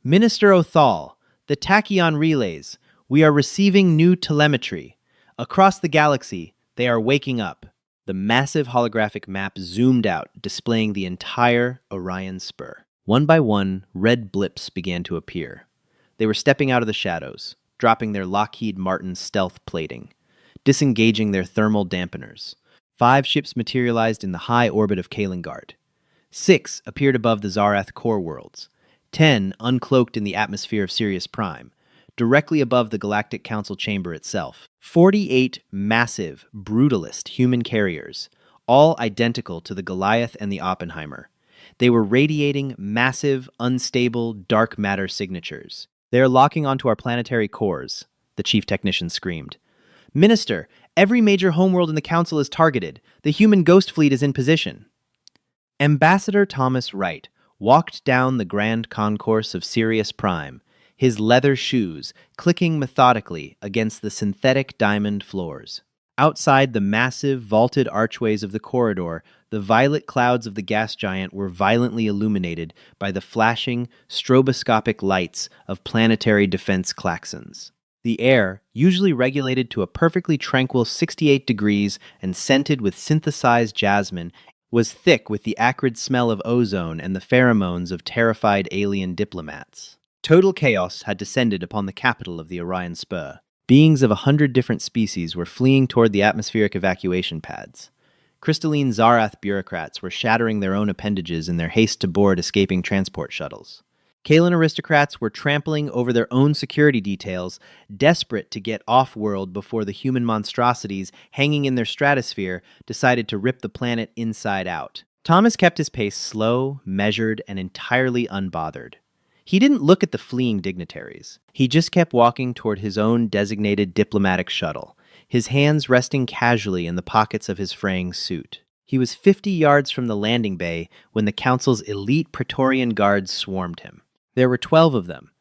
[SPEAKER 1] Minister Othal, the tachyon relays. We are receiving new telemetry. Across the galaxy, they are waking up. The massive holographic map zoomed out, displaying the entire Orion Spur. One by one, red blips began to appear. They were stepping out of the shadows, dropping their Lockheed Martin stealth plating, disengaging their thermal dampeners. 5 ships materialized in the high orbit of Kalengard. 6 appeared above the Zarath core worlds. 10 uncloaked in the atmosphere of Sirius Prime, directly above the Galactic Council chamber itself. 48 massive, brutalist human carriers, all identical to the Goliath and the Oppenheimer. They were radiating massive, unstable, dark matter signatures. They are locking onto our planetary cores, the chief technician screamed. Minister, every major homeworld in the Council is targeted. The human ghost fleet is in position. Ambassador Thomas Wright walked down the grand concourse of Sirius Prime, his leather shoes clicking methodically against the synthetic diamond floors. Outside the massive, vaulted archways of the corridor, the violet clouds of the gas giant were violently illuminated by the flashing, stroboscopic lights of planetary defense klaxons. The air, usually regulated to a perfectly tranquil 68 degrees and scented with synthesized jasmine, was thick with the acrid smell of ozone and the pheromones of terrified alien diplomats. Total chaos had descended upon the capital of the Orion Spur. Beings of 100 different species were fleeing toward the atmospheric evacuation pads. Crystalline Zarath bureaucrats were shattering their own appendages in their haste to board escaping transport shuttles. Kalan aristocrats were trampling over their own security details, desperate to get off-world before the human monstrosities hanging in their stratosphere decided to rip the planet inside out. Thomas kept his pace slow, measured, and entirely unbothered. He didn't look at the fleeing dignitaries. He just kept walking toward his own designated diplomatic shuttle, his hands resting casually in the pockets of his fraying suit. He was 50 yards from the landing bay when the Council's elite Praetorian guards swarmed him. There were 12 of them,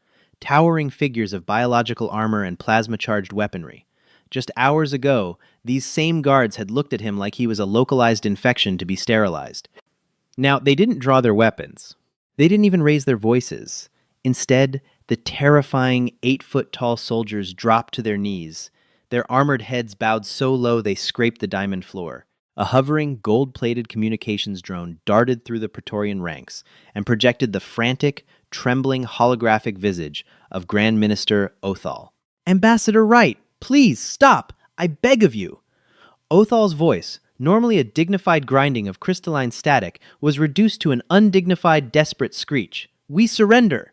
[SPEAKER 1] towering figures of biological armor and plasma-charged weaponry. Just hours ago, these same guards had looked at him like he was a localized infection to be sterilized. Now, they didn't draw their weapons. They didn't even raise their voices. Instead, the terrifying 8-foot-tall soldiers dropped to their knees, their armored heads bowed so low they scraped the diamond floor. A hovering, gold-plated communications drone darted through the Praetorian ranks and projected the frantic, trembling holographic visage of Grand Minister Othal. "Ambassador Wright, please stop! I beg of you!" Othal's voice, normally a dignified grinding of crystalline static, was reduced to an undignified, desperate screech. "We surrender!"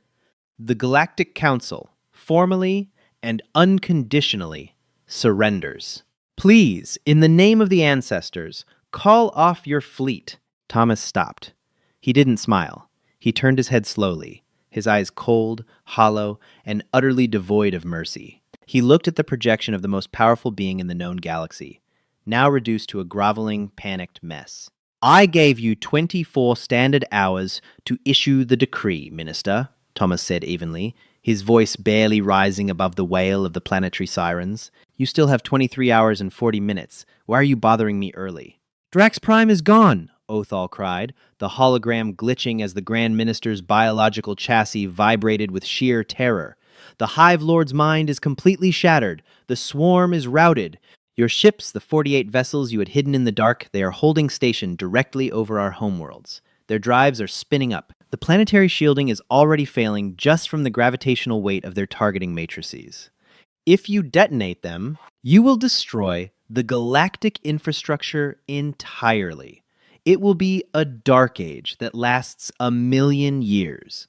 [SPEAKER 1] The Galactic Council, formally and unconditionally, surrenders. "Please, in the name of the ancestors, call off your fleet." Thomas stopped. He didn't smile. He turned his head slowly, his eyes cold, hollow, and utterly devoid of mercy. He looked at the projection of the most powerful being in the known galaxy, now reduced to a groveling, panicked mess. "I gave you 24 standard hours to issue the decree, Minister," Thomas said evenly, his voice barely rising above the wail of the planetary sirens. "You still have 23 hours and 40 minutes. Why are you bothering me early?" "Drax Prime is gone," Othal cried, the hologram glitching as the Grand Minister's biological chassis vibrated with sheer terror. "The Hive Lord's mind is completely shattered. The swarm is routed. Your ships, the 48 vessels you had hidden in the dark, they are holding station directly over our homeworlds. Their drives are spinning up. The planetary shielding is already failing just from the gravitational weight of their targeting matrices. If you detonate them, you will destroy the galactic infrastructure entirely. It will be a dark age that lasts 1,000,000 years.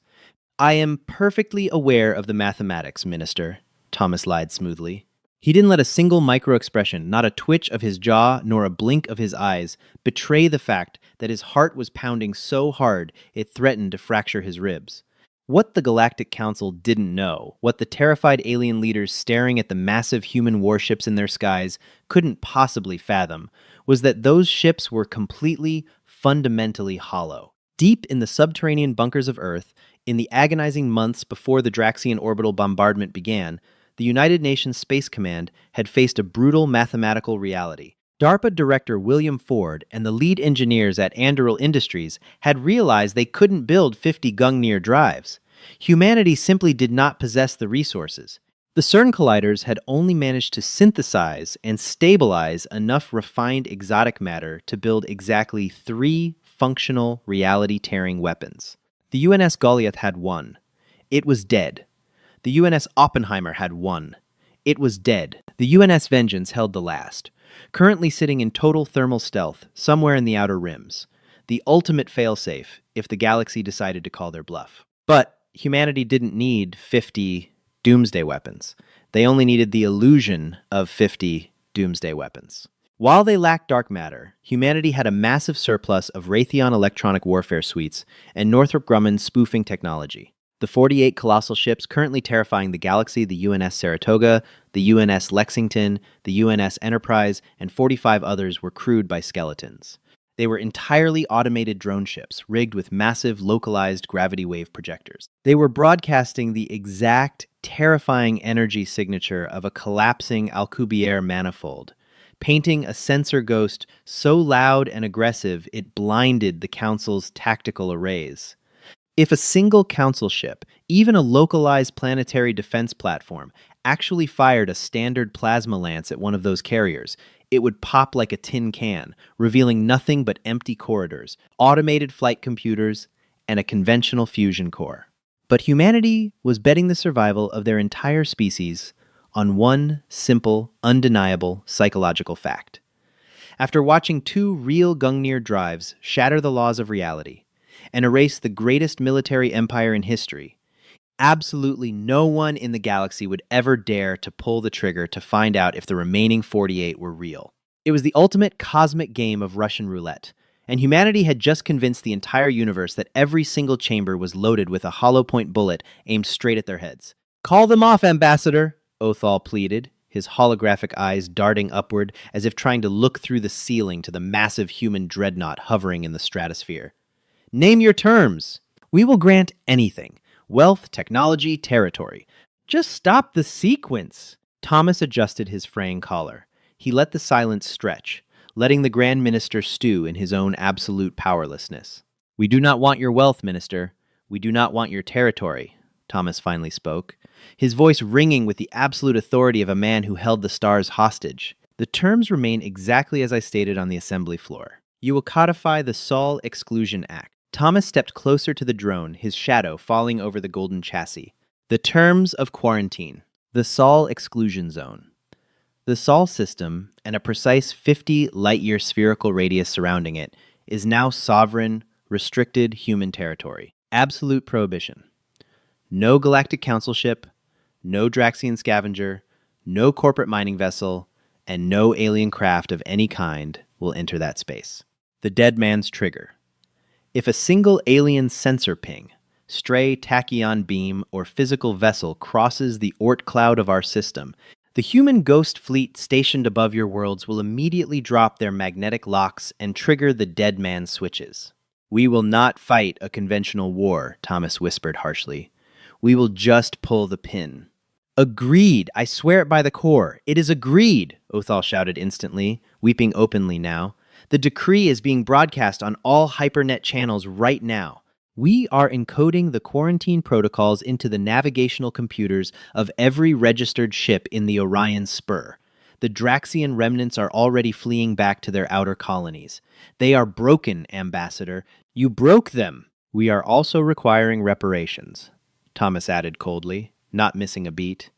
[SPEAKER 1] I am perfectly aware of the mathematics, Minister," Thomas lied smoothly. He didn't let a single micro-expression, not a twitch of his jaw nor a blink of his eyes, betray the fact that his heart was pounding so hard it threatened to fracture his ribs. What the Galactic Council didn't know, what the terrified alien leaders staring at the massive human warships in their skies couldn't possibly fathom, was that those ships were completely, fundamentally hollow. Deep in the subterranean bunkers of Earth, in the agonizing months before the Draxian orbital bombardment began, the United Nations Space Command had faced a brutal mathematical reality. DARPA Director William Ford and the lead engineers at Anduril Industries had realized they couldn't build 50 Gungnir drives. Humanity simply did not possess the resources. The CERN colliders had only managed to synthesize and stabilize enough refined exotic matter to build exactly 3 functional, reality-tearing weapons. The UNS Goliath had 1. It was dead. The UNS Oppenheimer had 1. It was dead. The UNS Vengeance held the last, currently sitting in total thermal stealth somewhere in the outer rims. The ultimate failsafe if the galaxy decided to call their bluff. But humanity didn't need 50 doomsday weapons. They only needed the illusion of 50 doomsday weapons. While they lacked dark matter, humanity had a massive surplus of Raytheon electronic warfare suites and Northrop Grumman spoofing technology. The 48 colossal ships currently terrifying the galaxy, the UNS Saratoga, the UNS Lexington, the UNS Enterprise, and 45 others were crewed by skeletons. They were entirely automated drone ships, rigged with massive, localized gravity wave projectors. They were broadcasting the exact, terrifying energy signature of a collapsing Alcubierre manifold, painting a sensor ghost so loud and aggressive it blinded the Council's tactical arrays. If a single Council ship, even a localized planetary defense platform, actually fired a standard plasma lance at one of those carriers, it would pop like a tin can, revealing nothing but empty corridors, automated flight computers, and a conventional fusion core. But humanity was betting the survival of their entire species on one simple, undeniable psychological fact. After watching 2 real Gungnir drives shatter the laws of reality and erase the greatest military empire in history, Absolutely no one in the galaxy would ever dare to pull the trigger to find out if the remaining 48 were real. It was the ultimate cosmic game of Russian roulette, and humanity had just convinced the entire universe that every single chamber was loaded with a hollow point bullet aimed straight at their heads. Call them off, Ambassador, Othal pleaded, his holographic eyes darting upward as if trying to look through the ceiling to the massive human dreadnought hovering in the stratosphere. Name your terms. We will grant anything. Wealth, technology, territory. Just stop the sequence. Thomas adjusted his fraying collar. He let the silence stretch, letting the Grand Minister stew in his own absolute powerlessness. We do not want your wealth, Minister. We do not want your territory, Thomas finally spoke, his voice ringing with the absolute authority of a man who held the stars hostage. The terms remain exactly as I stated on the assembly floor. You will codify the Sol Exclusion Act. Thomas stepped closer to the drone, his shadow falling over the golden chassis. The terms of quarantine. The Sol Exclusion Zone. The Sol system, and a precise 50 light-year spherical radius surrounding it, is now sovereign, restricted human territory. Absolute prohibition. No Galactic Council ship, no Draxian scavenger, no corporate mining vessel, and no alien craft of any kind will enter that space. The Dead Man's Trigger. If a single alien sensor ping, stray tachyon beam, or physical vessel crosses the Oort cloud of our system, the human ghost fleet stationed above your worlds will immediately drop their magnetic locks and trigger the Dead Man switches. We will not fight a conventional war, Thomas whispered harshly. We will just pull the pin. Agreed! I swear it by the core. It is agreed! Othal shouted instantly, weeping openly now. The decree is being broadcast on all HyperNet channels right now. We are encoding the quarantine protocols into the navigational computers of every registered ship in the Orion Spur. The Draxian remnants are already fleeing back to their outer colonies. They are broken, Ambassador. You broke them! We are also requiring reparations, Thomas added coldly, not missing a beat.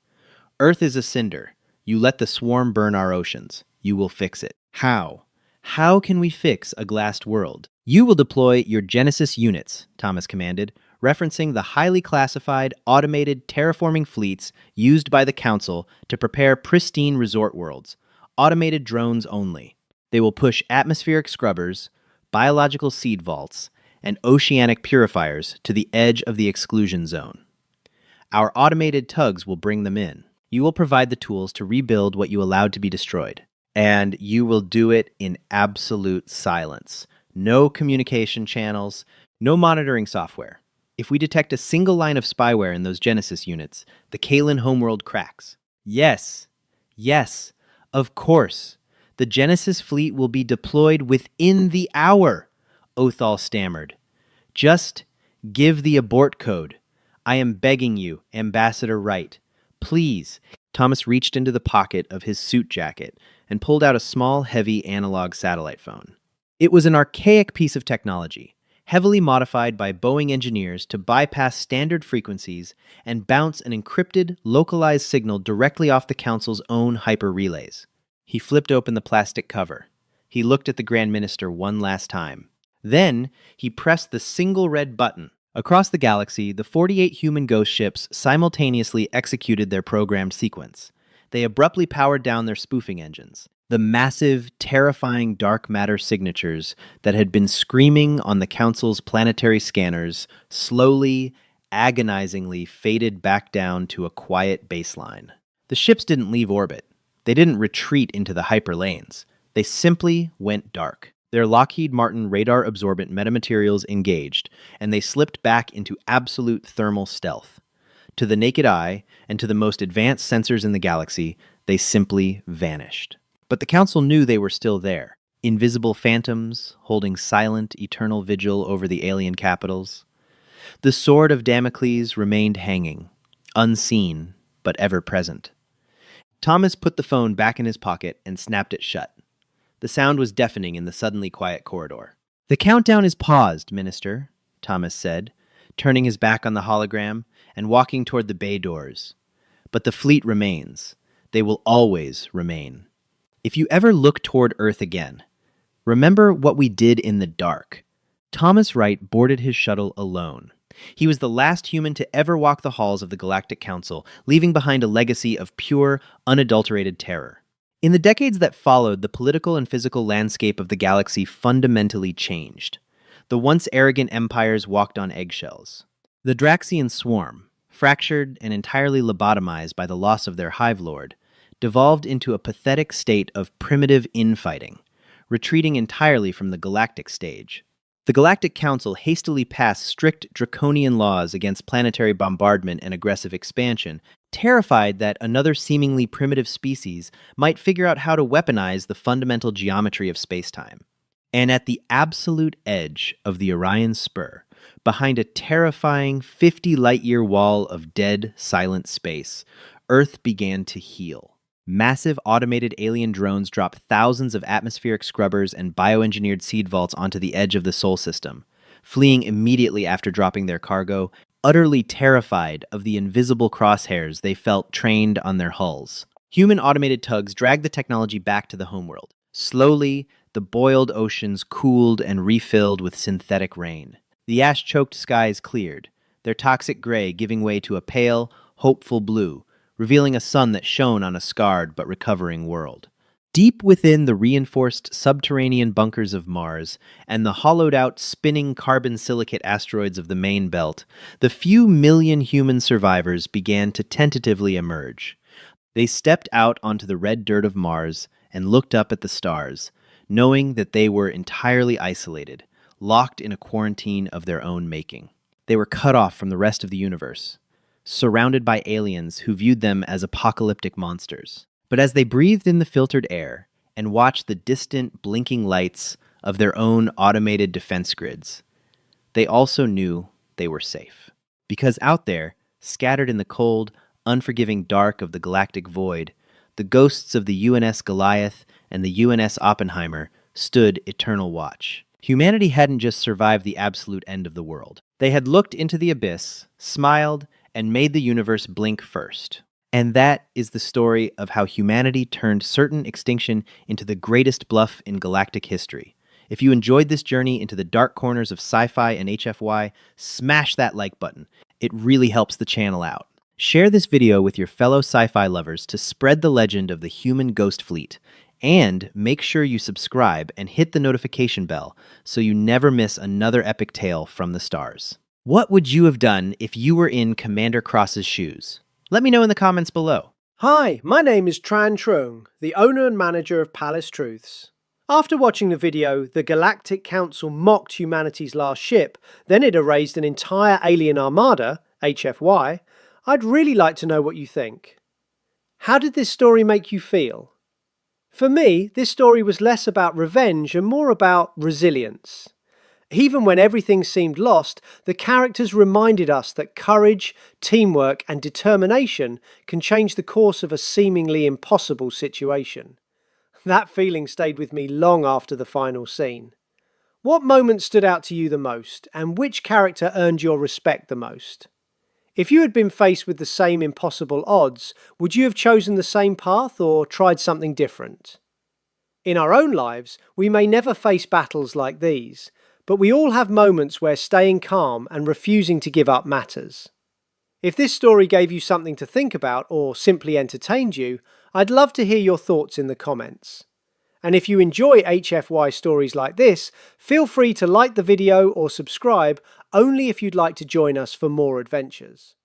[SPEAKER 1] Earth is a cinder. You let the swarm burn our oceans. You will fix it. How? How can we fix a glassed world? You will deploy your Genesis units, Thomas commanded, referencing the highly classified, automated terraforming fleets used by the Council to prepare pristine resort worlds. Automated drones only. They will push atmospheric scrubbers, biological seed vaults, and oceanic purifiers to the edge of the exclusion zone. Our automated tugs will bring them in. You will provide the tools to rebuild what you allowed to be destroyed. And you will do it in absolute silence. No communication channels, no monitoring software. If we detect a single line of spyware in those Genesis units, the Kalen homeworld cracks. Yes, of course. The Genesis fleet will be deployed within the hour, Othal stammered. Just give the abort code. I am begging you, Ambassador Wright. Please. Thomas reached into the pocket of his suit jacket and pulled out a small, heavy analog satellite phone. It was an archaic piece of technology, heavily modified by Boeing engineers to bypass standard frequencies and bounce an encrypted, localized signal directly off the Council's own hyper relays. He flipped open the plastic cover. He looked at the Grand Minister one last time. Then, he pressed the single red button. Across the galaxy, the 48 human ghost ships simultaneously executed their programmed sequence. They abruptly powered down their spoofing engines. The massive, terrifying dark matter signatures that had been screaming on the Council's planetary scanners slowly, agonizingly faded back down to a quiet baseline. The ships didn't leave orbit. They didn't retreat into the hyperlanes. They simply went dark. Their Lockheed Martin radar-absorbent metamaterials engaged, and they slipped back into absolute thermal stealth. To the naked eye, and to the most advanced sensors in the galaxy, they simply vanished. But the Council knew they were still there, invisible phantoms, holding silent, eternal vigil over the alien capitals. The sword of Damocles remained hanging, unseen, but ever present. Thomas put the phone back in his pocket and snapped it shut. The sound was deafening in the suddenly quiet corridor. The countdown is paused, Minister, Thomas said, turning his back on the hologram and walking toward the bay doors. But the fleet remains. They will always remain. If you ever look toward Earth again, remember what we did in the dark. Thomas Wright boarded his shuttle alone. He was the last human to ever walk the halls of the Galactic Council, leaving behind a legacy of pure, unadulterated terror. In the decades that followed, the political and physical landscape of the galaxy fundamentally changed. The once arrogant empires walked on eggshells. The Draxian swarm, fractured and entirely lobotomized by the loss of their hive lord, devolved into a pathetic state of primitive infighting, retreating entirely from the galactic stage. The Galactic Council hastily passed strict draconian laws against planetary bombardment and aggressive expansion, terrified that another seemingly primitive species might figure out how to weaponize the fundamental geometry of spacetime. And at the absolute edge of the Orion Spur, behind a terrifying 50 light-year wall of dead, silent space, Earth began to heal. Massive automated alien drones dropped thousands of atmospheric scrubbers and bioengineered seed vaults onto the edge of the Sol system, fleeing immediately after dropping their cargo, utterly terrified of the invisible crosshairs they felt trained on their hulls. Human automated tugs dragged the technology back to the homeworld. Slowly, the boiled oceans cooled and refilled with synthetic rain. The ash-choked skies cleared, their toxic gray giving way to a pale, hopeful blue, revealing a sun that shone on a scarred but recovering world. Deep within the reinforced subterranean bunkers of Mars and the hollowed-out spinning carbon silicate asteroids of the main belt, the few million human survivors began to tentatively emerge. They stepped out onto the red dirt of Mars and looked up at the stars, knowing that they were entirely isolated, locked in a quarantine of their own making. They were cut off from the rest of the universe, surrounded by aliens who viewed them as apocalyptic monsters. But as they breathed in the filtered air and watched the distant, blinking lights of their own automated defense grids, they also knew they were safe. Because out there, scattered in the cold, unforgiving dark of the galactic void, the ghosts of the UNS Goliath and the UNS Oppenheimer stood eternal watch. Humanity hadn't just survived the absolute end of the world. They had looked into the abyss, smiled, and made the universe blink first. And that is the story of how humanity turned certain extinction into the greatest bluff in galactic history. If you enjoyed this journey into the dark corners of sci-fi and HFY, smash that like button. It really helps the channel out. Share this video with your fellow sci-fi lovers to spread the legend of the human ghost fleet. And make sure you subscribe and hit the notification bell so you never miss another epic tale from the stars. What would you have done if you were in Commander Cross's shoes? Let me know in the comments below.
[SPEAKER 2] Hi, my name is Tran Trung, the owner and manager of Palace Truths. After watching the video, the Galactic Council mocked humanity's last ship, then it erased an entire alien armada, HFY, I'd really like to know what you think. How did this story make you feel? For me, this story was less about revenge and more about resilience. Even when everything seemed lost, the characters reminded us that courage, teamwork, and determination can change the course of a seemingly impossible situation. That feeling stayed with me long after the final scene. What moment stood out to you the most, and which character earned your respect the most? If you had been faced with the same impossible odds, would you have chosen the same path or tried something different? In our own lives, we may never face battles like these, but we all have moments where staying calm and refusing to give up matters. If this story gave you something to think about or simply entertained you, I'd love to hear your thoughts in the comments. And if you enjoy HFY stories like this, feel free to like the video or subscribe only if you'd like to join us for more adventures.